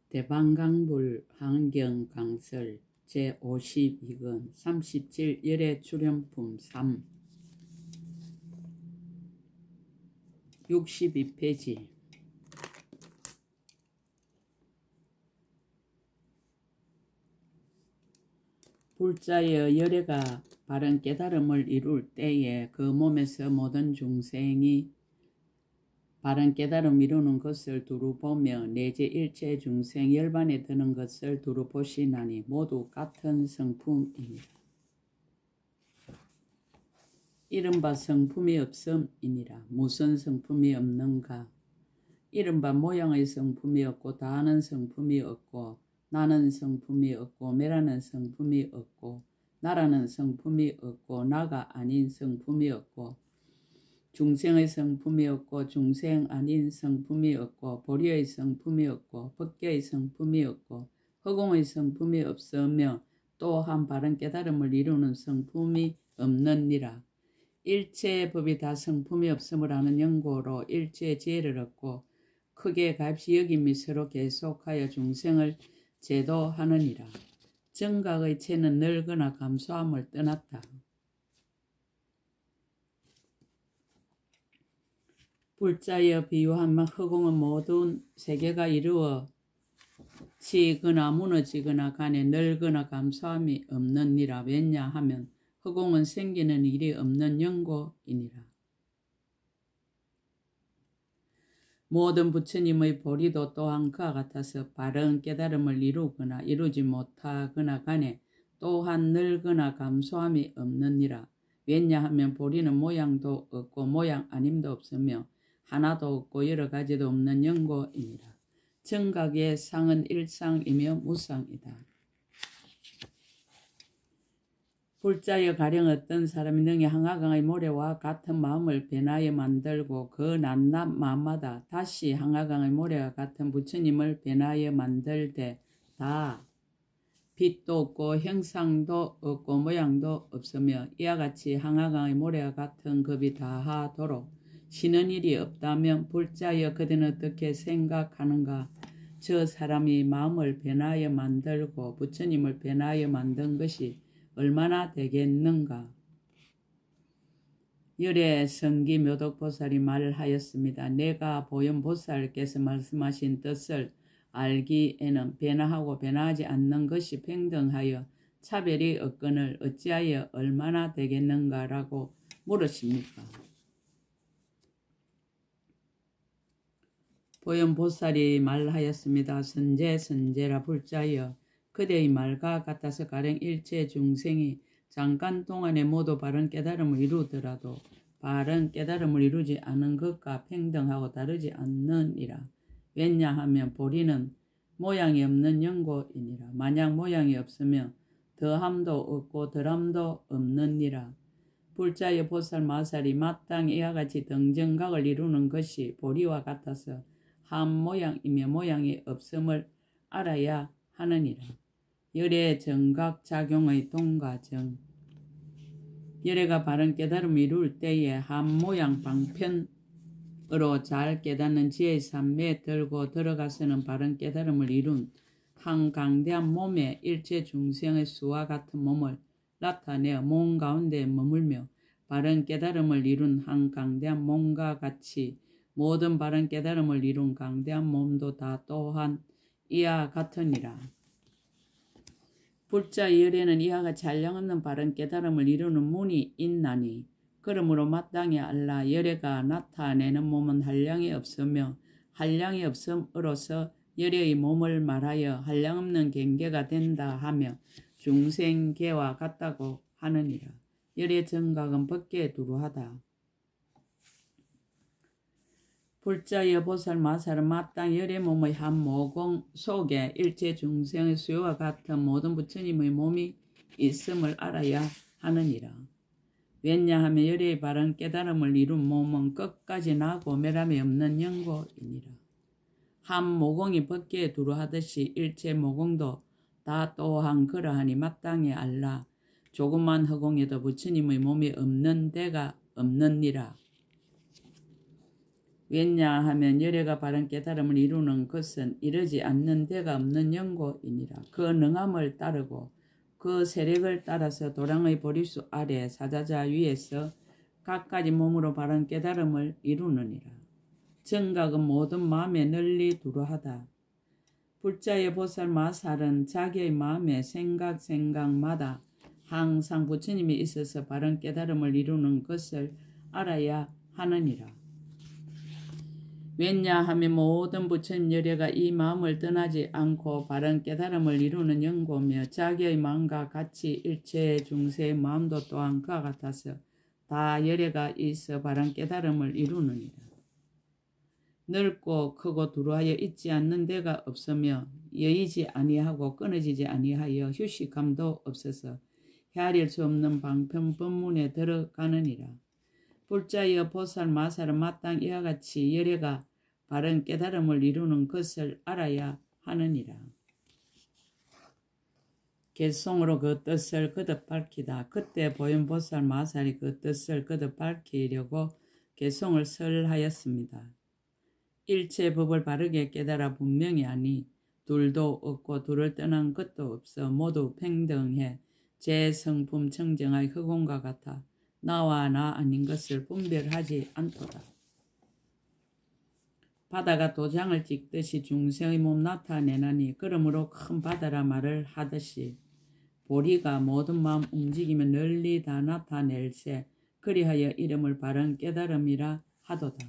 대방강불 환경강설 제52권 37 열애 출연품 3 62페이지 불자여 열애가 바른 깨달음을 이룰 때에 그 몸에서 모든 중생이 바른 깨달음 이루는 것을 두루 보며 내재 일체 중생 열반에 드는 것을 두루 보시나니 모두 같은 성품이니라. 이른바 성품이 없음이니라. 무슨 성품이 없는가? 이른바 모양의 성품이 없고 다하는 성품이 없고 나는 성품이 없고 매라는 성품이 없고 나라는 성품이 없고 나가 아닌 성품이 없고 중생의 성품이 없고 중생 아닌 성품이 없고 보리의 성품이 없고 법계의 성품이 없고 허공의 성품이 없으며 또한 바른 깨달음을 이루는 성품이 없느니라. 일체의 법이 다 성품이 없음을 아는 연고로 일체의 지혜를 얻고 크게 값이 여김이 서로 계속하여 중생을 제도하느니라. 정각의 체는 늙거나 감소함을 떠났다. 불자여 비유한 허공은 모든 세계가 이루어지거나 무너지거나 간에 늙거나 감소함이 없느니라. 왜냐하면 허공은 생기는 일이 없는 연고이니라. 모든 부처님의 보리도 또한 그와 같아서 바른 깨달음을 이루거나 이루지 못하거나 간에 또한 늙거나 감소함이 없느니라. 왜냐하면 보리는 모양도 없고 모양 아님도 없으며 하나도 없고 여러 가지도 없는 연고이니라. 정각의 상은 일상이며 무상이다. 불자여 가령 어떤 사람이 능히 항아강의 모래와 같은 마음을 변하여 만들고 그 낱낱 마음마다 다시 항아강의 모래와 같은 부처님을 변하여 만들되 다 빛도 없고 형상도 없고 모양도 없으며 이와 같이 항아강의 모래와 같은 급이 다하도록 쉬는 일이 없다면 불자여 그대는 어떻게 생각하는가? 저 사람이 마음을 변하여 만들고 부처님을 변하여 만든 것이 얼마나 되겠는가? 열애 성기 묘덕보살이 말하였습니다. 내가 보현보살께서 말씀하신 뜻을 알기에는 변화하고 변화하지 않는 것이 평등하여 차별이 없거늘 어찌하여 얼마나 되겠는가라고 물으십니까? 보현보살이 말하였습니다. 선제라 불자여 그대의 말과 같아서 가령 일체 중생이 잠깐 동안에 모두 바른 깨달음을 이루더라도 바른 깨달음을 이루지 않은 것과 평등하고 다르지 않느니라. 왜냐하면 보리는 모양이 없는 연고이니라. 만약 모양이 없으면 더함도 없고 덜함도 없느니라. 불자의 보살 마살이 마땅히 이와 같이 등정각을 이루는 것이 보리와 같아서 한 모양이며 모양이 없음을 알아야 하느니라. 열애 정각 작용의 동과정. 열애가 바른 깨달음을 이룰 때에 한 모양 방편으로 잘 깨닫는 지혜의 산매에 들고 들어가서는 바른 깨달음을 이룬 한 강대한 몸에 일체 중생의 수와 같은 몸을 나타내어 몸 가운데 머물며 바른 깨달음을 이룬 한 강대한 몸과 같이 모든 바른 깨달음을 이룬 강대한 몸도 다 또한 이와 같으니라. 불자 열애는 이와 같이 한량없는 바른 깨달음을 이루는 문이 있나니 그러므로 마땅히 알라. 열애가 나타내는 몸은 한량이 없으며 한량이 없음으로써 열애의 몸을 말하여 한량없는 경계가 된다 하며 중생계와 같다고 하느니라. 열애 정각은 법계에 두루하다. 불자여 보살 마살은 마땅히 열애 몸의 한 모공 속에 일체 중생의 수요와 같은 모든 부처님의 몸이 있음을 알아야 하느니라. 왜냐하면 열애의 바른 깨달음을 이룬 몸은 끝까지 나고 매람이 없는 연고이니라. 한 모공이 법계에 두루하듯이 일체 모공도 다 또한 그러하니 마땅히 알라. 조그만 허공에도 부처님의 몸이 없는 데가 없느니라. 왜냐하면 열애가 바른 깨달음을 이루는 것은 이르지 않는 데가 없는 연고이니라. 그 능함을 따르고 그 세력을 따라서 도랑의 보리수 아래 사자자 위에서 각가지 몸으로 바른 깨달음을 이루느니라. 정각은 모든 마음에 널리 두루하다. 불자의 보살 마살은 자기의 마음의 생각마다 항상 부처님이 있어서 바른 깨달음을 이루는 것을 알아야 하느니라. 왜냐하면 모든 부처님 열애가 이 마음을 떠나지 않고 바른 깨달음을 이루는 연고며 자기의 마음과 같이 일체 중세의 마음도 또한 그와 같아서 다 열애가 있어 바른 깨달음을 이루느니라. 넓고 크고 두루하여 있지 않는 데가 없으며 여의지 아니하고 끊어지지 아니하여 휴식감도 없어서 헤아릴 수 없는 방편 법문에 들어가느니라. 불자여 보살 마살은 마땅 이와 같이 열애가 바른 깨달음을 이루는 것을 알아야 하느니라. 개송으로 그 뜻을 거듭 밝히다. 그때 보현 보살 마살이 그 뜻을 거듭 밝히려고 개송을 설하였습니다. 일체 법을 바르게 깨달아 분명히 아니 둘도 없고 둘을 떠난 것도 없어 모두 평등해 제 성품 청정의 흑원과 같아 나와 나 아닌 것을 분별하지 않도다. 바다가 도장을 찍듯이 중생의 몸 나타내나니 그러므로 큰 바다라 말을 하듯이 보리가 모든 마음 움직이며 널리 다 나타낼세 그리하여 이름을 바른 깨달음이라 하도다.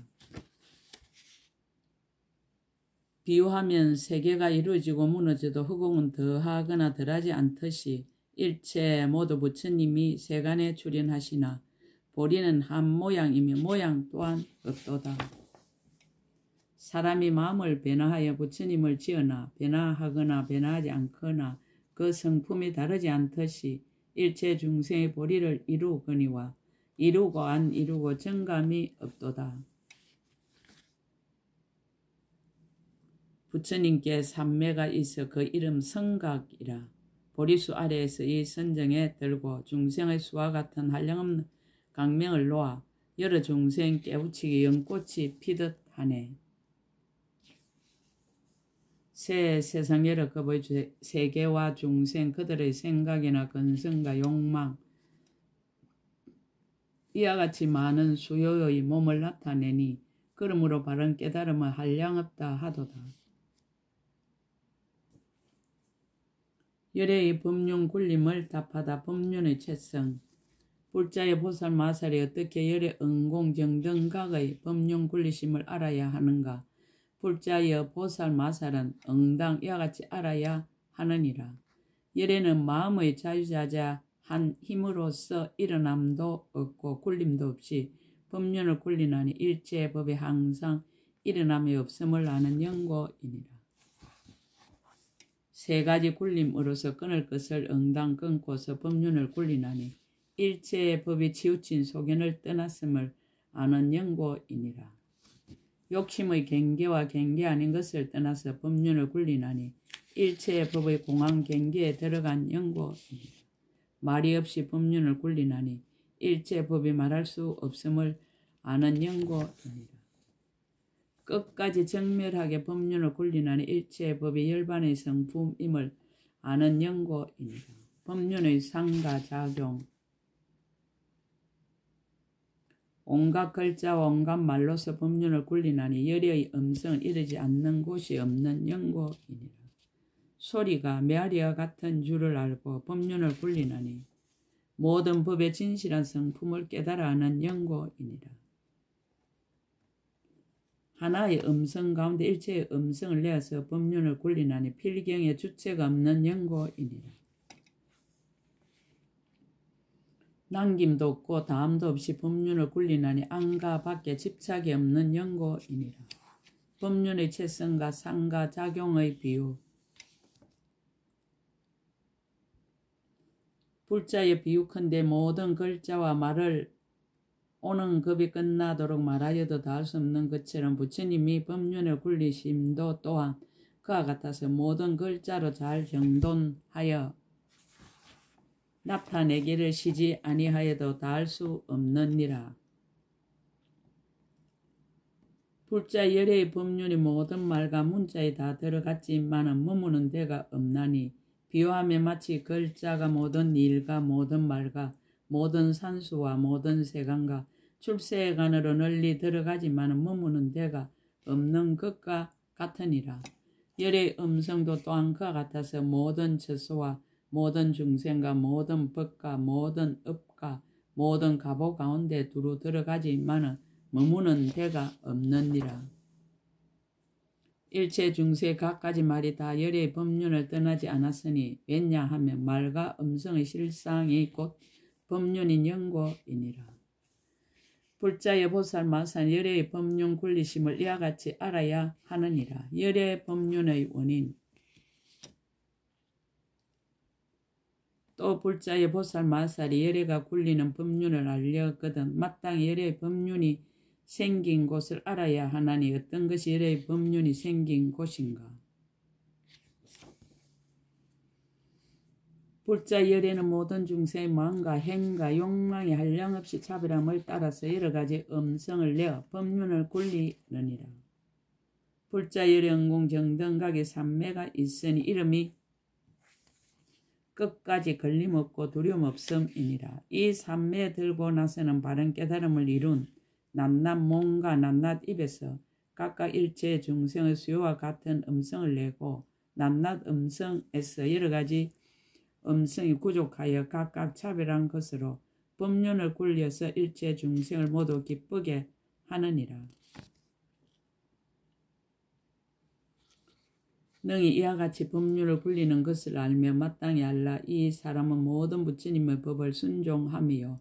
비유하면 세계가 이루어지고 무너져도 허공은 더하거나 덜하지 않듯이 일체 모두 부처님이 세간에 출현하시나 보리는 한 모양이며 모양 또한 없도다. 사람이 마음을 변화하여 부처님을 지으나 변화하거나 변화하지 않거나 그 성품이 다르지 않듯이 일체 중생의 보리를 이루거니와 이루고 안 이루고 정감이 없도다. 부처님께 삼매가 있어 그 이름 성각이라. 보리수 아래에서 이 선정에 들고 중생의 수와 같은 한량없는 강명을 놓아 여러 중생 깨우치기 연꽃이 피듯 하네. 새 세상 여러 급의 세계와 중생 그들의 생각이나 근성과 욕망 이와 같이 많은 수요의 몸을 나타내니 그러므로 바른 깨달음은 한량없다 하도다. 열애의 법륜 굴림을 답하다. 법륜의 최성 불자의 보살 마살이 어떻게 열애 응공정등각의 법륜 굴리심을 알아야 하는가. 불자의 보살 마살은 응당 이와 같이 알아야 하느니라. 열애는 마음의 자유자자 한 힘으로써 일어남도 없고 굴림도 없이 법륜을 굴리나니 일체 법에 항상 일어남이 없음을 아는 연고이니라. 세 가지 굴림으로서 끊을 것을 응당 끊고서 법륜을 굴리나니 일체의 법이 치우친 소견을 떠났음을 아는 연고이니라. 욕심의 경계와 경계 아닌 것을 떠나서 법륜을 굴리나니 일체의 법의 공한 경계에 들어간 연고이니라. 말이 없이 법륜을 굴리나니 일체 법이 말할 수 없음을 아는 연고이니라. 끝까지 정멸하게 법륜을 굴리나니 일체의 법이 열반의 성품임을 아는 연고이니라. 법륜의 상가 작용 온갖 글자와 온갖 말로서 법륜을 굴리나니 열애의 음성을 이르지 않는 곳이 없는 연고이니라. 소리가 메아리와 같은 줄을 알고 법륜을 굴리나니 모든 법의 진실한 성품을 깨달아 아는 연고이니라. 하나의 음성 가운데 일체의 음성을 내어서 법륜을 굴리나니 필경의 주체가 없는 연고이니라. 남김도 없고 다함도 없이 법륜을 굴리나니 안과 밖에 집착이 없는 연고이니라. 법륜의 최성과 상과 작용의 비유 불자의 비유컨대 모든 글자와 말을 오는 급이 끝나도록 말하여도 다 할 수 없는 것처럼 부처님이 법륜을 굴리심도 또한 그와 같아서 모든 글자로 잘 정돈하여 나타내기를 시지 아니하여도 다 할 수 없느니라. 불자 열애의 법륜이 모든 말과 문자에 다 들어갔지만은 머무는 데가 없나니 비유하면 마치 글자가 모든 일과 모든 말과 모든 산수와 모든 세간과 출세간으로 널리 들어가지만은 머무는 데가 없는 것과 같으니라. 열의 음성도 또한 그와 같아서 모든 처소와 모든 중생과 모든 법과 모든 업과 모든 가보 가운데 두루 들어가지만은 머무는 데가 없느니라. 일체 중세 각가지 말이 다 열의 법륜을 떠나지 않았으니 왜냐하면 말과 음성의 실상이 곧 법륜인 영고이니라. 불자의 보살 마산 열의 법륜 굴리심을 이와 같이 알아야 하느니라. 열의 법륜의 원인. 또 불자의 보살 마살이 열애가 굴리는 법륜을 알려거든 마땅히 열애의 법륜이 생긴 곳을 알아야 하나니 어떤 것이 열애의 법륜이 생긴 곳인가. 불자 열애는 모든 중생의 마음과 행과 욕망이 한량없이 차별함을 따라서 여러 가지 음성을 내어 법륜을 굴리느니라. 불자 열애 응공 정등각의 삼매가 있으니 이름이 끝까지 걸림없고 두려움없음이니라. 이 삼매 들고 나서는 바른 깨달음을 이룬 낱낱 몸과 낱낱 입에서 각각 일체 중생의 수요와 같은 음성을 내고 낱낱 음성에서 여러 가지 음성이 구족하여 각각 차별한 것으로 법륜을 굴려서 일체 중생을 모두 기쁘게 하느니라. 능히 이와 같이 법륜을 굴리는 것을 알며 마땅히 알라. 이 사람은 모든 부처님의 법을 순종함이요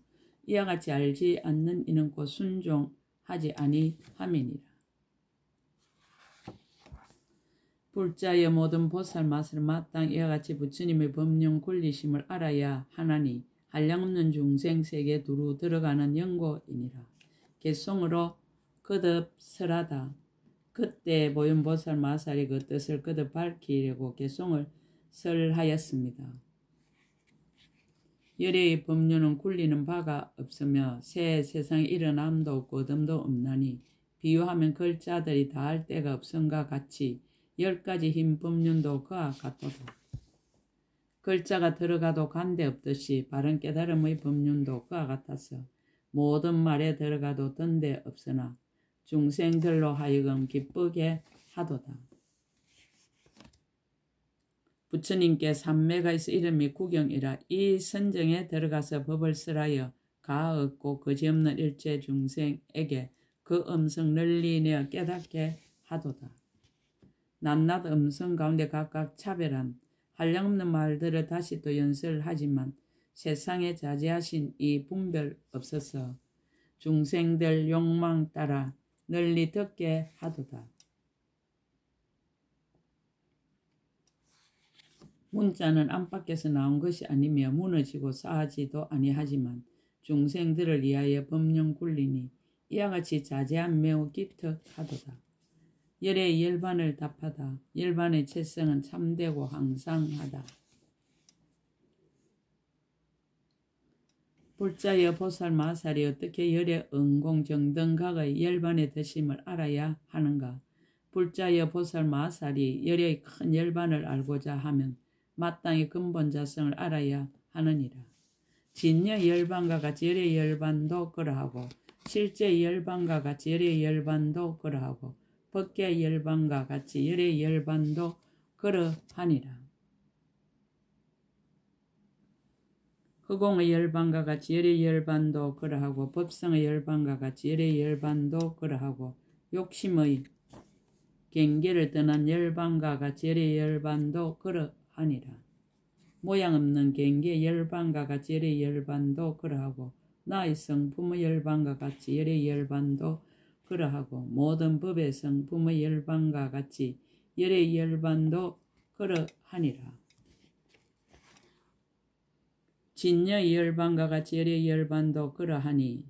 이와 같이 알지 않는 이는 곧 순종하지 아니함이니라. 불자의 모든 보살 맛을 마땅히 이와 같이 부처님의 법륜 굴리심을 알아야 하나니 한량없는 중생 세계에 두루 들어가는 영고이니라. 개송으로 거듭설하다. 그때 보현보살 마살이 그 뜻을 거듭 밝히려고 개송을 설하였습니다. 열애의 법륜은 굴리는 바가 없으며 새 세상에 일어남도 없고 어둠도 없나니 비유하면 글자들이 다할 데가 없음과 같이 10가지 흰 법륜도 그와 같도다. 글자가 들어가도 간데 없듯이 바른 깨달음의 법륜도 그와 같아서 모든 말에 들어가도 던데 없으나 중생들로 하여금 기쁘게 하도다. 부처님께 삼매가 있어 이름이 구경이라. 이 선정에 들어가서 법을 설하여 가하 없고 거지없는 일체 중생에게 그 음성 널리 내어 깨닫게 하도다. 낱낱 음성 가운데 각각 차별한 한량없는 말들을 다시 또 연설하지만 세상에 자제하신 이 분별 없어서 중생들 욕망 따라 널리 듣게 하도다. 문자는 안팎에서 나온 것이 아니며 무너지고 쌓아지도 아니하지만 중생들을 위하여 법륜 굴리니 이와 같이 자제함 매우 기특하도다. 열의 열반을 답하다. 열반의 채성은 참되고 항상하다. 불자여 보살 마살이 어떻게 열의 응공 정등각의 열반의 덧임을 알아야 하는가. 불자여 보살 마살이 열의 큰 열반을 알고자 하면 마땅히 근본 자성을 알아야 하느니라. 진여 열반과 같이 열의 열반도 그러하고 실제 열반과 같이 열의 열반도 그러하고 법계 열반과 같이 열의 열반도 그러하니라. 허공의 열반과 같이 열의 열반도 그러하고 법성의 열반과 같이 열의 열반도 그러하고 욕심의 경계를 떠난 열반과 같이 열의 열반도 그러하니라. 모양 없는 경계 열반과 같이 열의 열반도 그러하고 나의 성품의 열반과 같이 열의 열반도 그러하고 모든 법의 성품의 열반과 같이 열의 열반도 그러하니라. 진여의 열반과 같이 열의 열반도 그러하니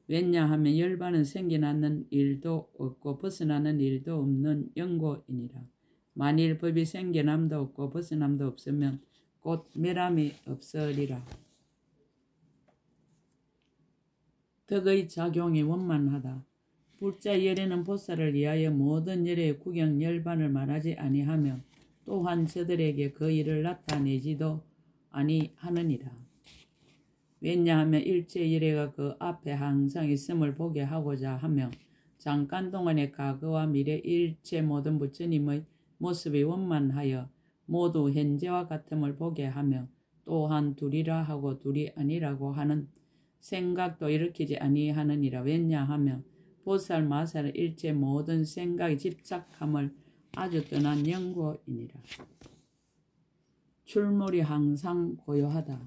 왜냐하면 열반은 생겨나는 일도 없고 벗어나는 일도 없는 영고이니라. 만일 법이 생겨남도 없고 벗어남도 없으면 곧 멸함이 없으리라. 덕의 작용이 원만하다. 불자 열애는 보살을 위하여 모든 열애의 구경 열반을 말하지 아니하며 또한 저들에게 그 일을 나타내지도 아니하느니라. 왜냐하면 일체 열애가 그 앞에 항상 있음을 보게 하고자 하며 잠깐 동안의 과거와 미래 일체 모든 부처님의 모습이 원만하여 모두 현재와 같음을 보게 하며 또한 둘이라 하고 둘이 아니라고 하는 생각도 일으키지 아니하느니라. 왜냐하며 보살 마살은 일체 모든 생각의 집착함을 아주 떠난 영고이니라. 출몰이 항상 고요하다.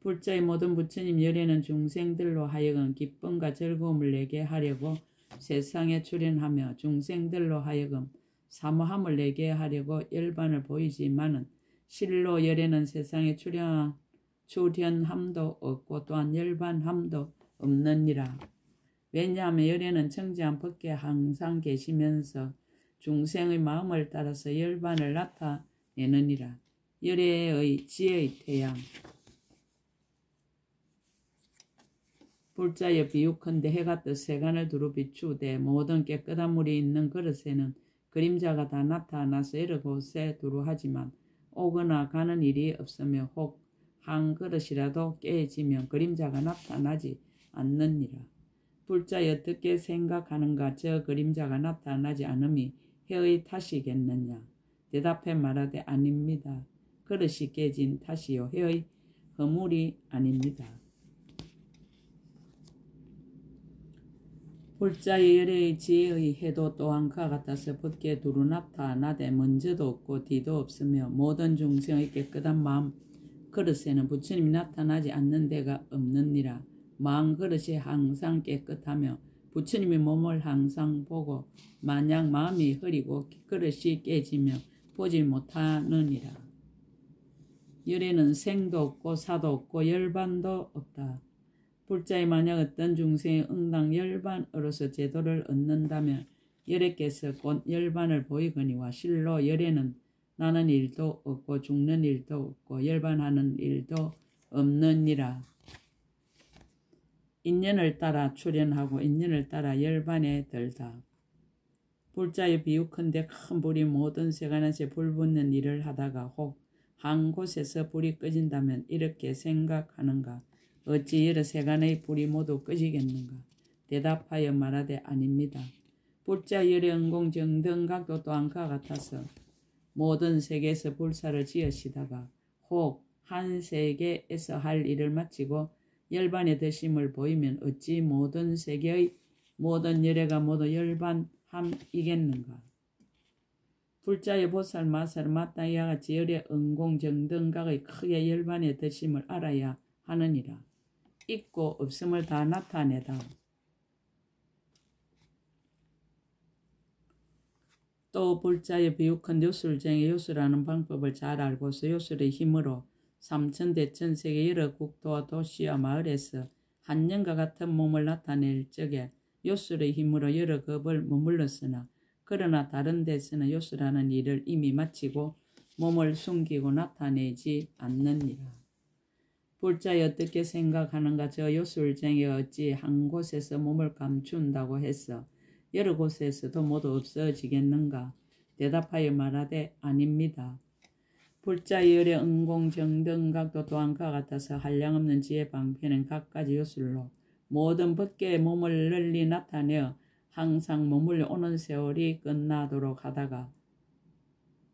불자의 모든 부처님 열애는 중생들로 하여금 기쁨과 즐거움을 내게 하려고 세상에 출현하며 중생들로 하여금 사모함을 내게 하려고 열반을 보이지만은 실로 열애는 세상에 출현함도 없고 또한 열반함도 없느니라. 왜냐하면 열애는 청지한 법계 항상 계시면서 중생의 마음을 따라서 열반을 나타내느니라. 열애의 지혜의 태양. 불자여 비유컨대 해가 떠 세간을 두루 비추되 모든 깨끗한 물이 있는 그릇에는 그림자가 다 나타나서 여러 곳에 두루 하지만 오거나 가는 일이 없으며 혹 한 그릇이라도 깨지면 그림자가 나타나지 않느니라. 불자여 어떻게 생각하는가? 저 그림자가 나타나지 않음이 해의 탓이겠느냐? 대답해 말하되 아닙니다. 그릇이 깨진 탓이요 해의 허물이 아닙니다. 불자의 열애의 지혜의 해도 또한 그와 같아서 법계에 두루 나타나되 먼저도 없고 뒤도 없으며 모든 중생의 깨끗한 마음 그릇에는 부처님이 나타나지 않는 데가 없느니라. 마음 그릇이 항상 깨끗하며 부처님의 몸을 항상 보고 만약 마음이 흐리고 그릇이 깨지며 보지 못하느니라. 열애는 생도 없고 사도 없고 열반도 없다. 불자의 만약 어떤 중생이 응당 열반으로서 제도를 얻는다면 열애께서 곧 열반을 보이거니와 실로 열애는 나는 일도 없고 죽는 일도 없고 열반하는 일도 없느니라. 인연을 따라 출현하고 인연을 따라 열반에 들다. 불자의 비유컨대 큰 불이 모든 세간에서 불 붙는 일을 하다가 혹 한 곳에서 불이 꺼진다면 이렇게 생각하는가? 어찌 여러 세간의 불이 모두 꺼지겠는가? 대답하여 말하되 아닙니다. 불자 열애 은공 정등각도 또한 그와 같아서 모든 세계에서 불사를 지으시다가 혹 한 세계에서 할 일을 마치고 열반에 드심을 보이면 어찌 모든 세계의 모든 열애가 모두 열반함이겠는가? 불자의 보살 마살은 마땅히 이와 같이 열애 은공 정등각의 크게 열반에 드심을 알아야 하느니라. 있고 없음을 다 나타내다. 또 불자의 비유컨 요술쟁이 요술하는 방법을 잘 알고서 요술의 힘으로 삼천대천세계 여러 국도와 도시와 마을에서 한년과 같은 몸을 나타낼 적에 요술의 힘으로 여러 겁을 머물렀으나 그러나 다른 데서는 요술하는 일을 이미 마치고 몸을 숨기고 나타내지 않느니라. 불자에 어떻게 생각하는가? 저 요술쟁이가 어찌 한 곳에서 몸을 감춘다고 해서 여러 곳에서도 모두 없어지겠는가? 대답하여 말하되 아닙니다. 불자의 열애 은공 정등각도 또한 그와 같아서 한량없는 지혜 방편은 각가지 요술로 모든 법계의 몸을 널리 나타내어 항상 머물러 오는 세월이 끝나도록 하다가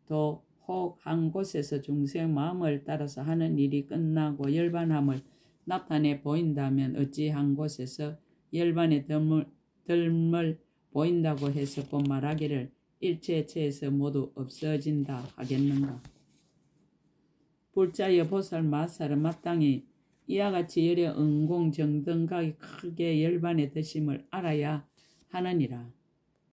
또 혹 한 곳에서 중생 마음을 따라서 하는 일이 끝나고 열반함을 나타내 보인다면 어찌 한 곳에서 열반의 덜물 보인다고 해서 곧 말하기를 일체체에서 모두 없어진다 하겠는가? 불자여 보살 마살은 마땅히 이와 같이 열애 은공 정등각이 크게 열반에 드심을 알아야 하느니라.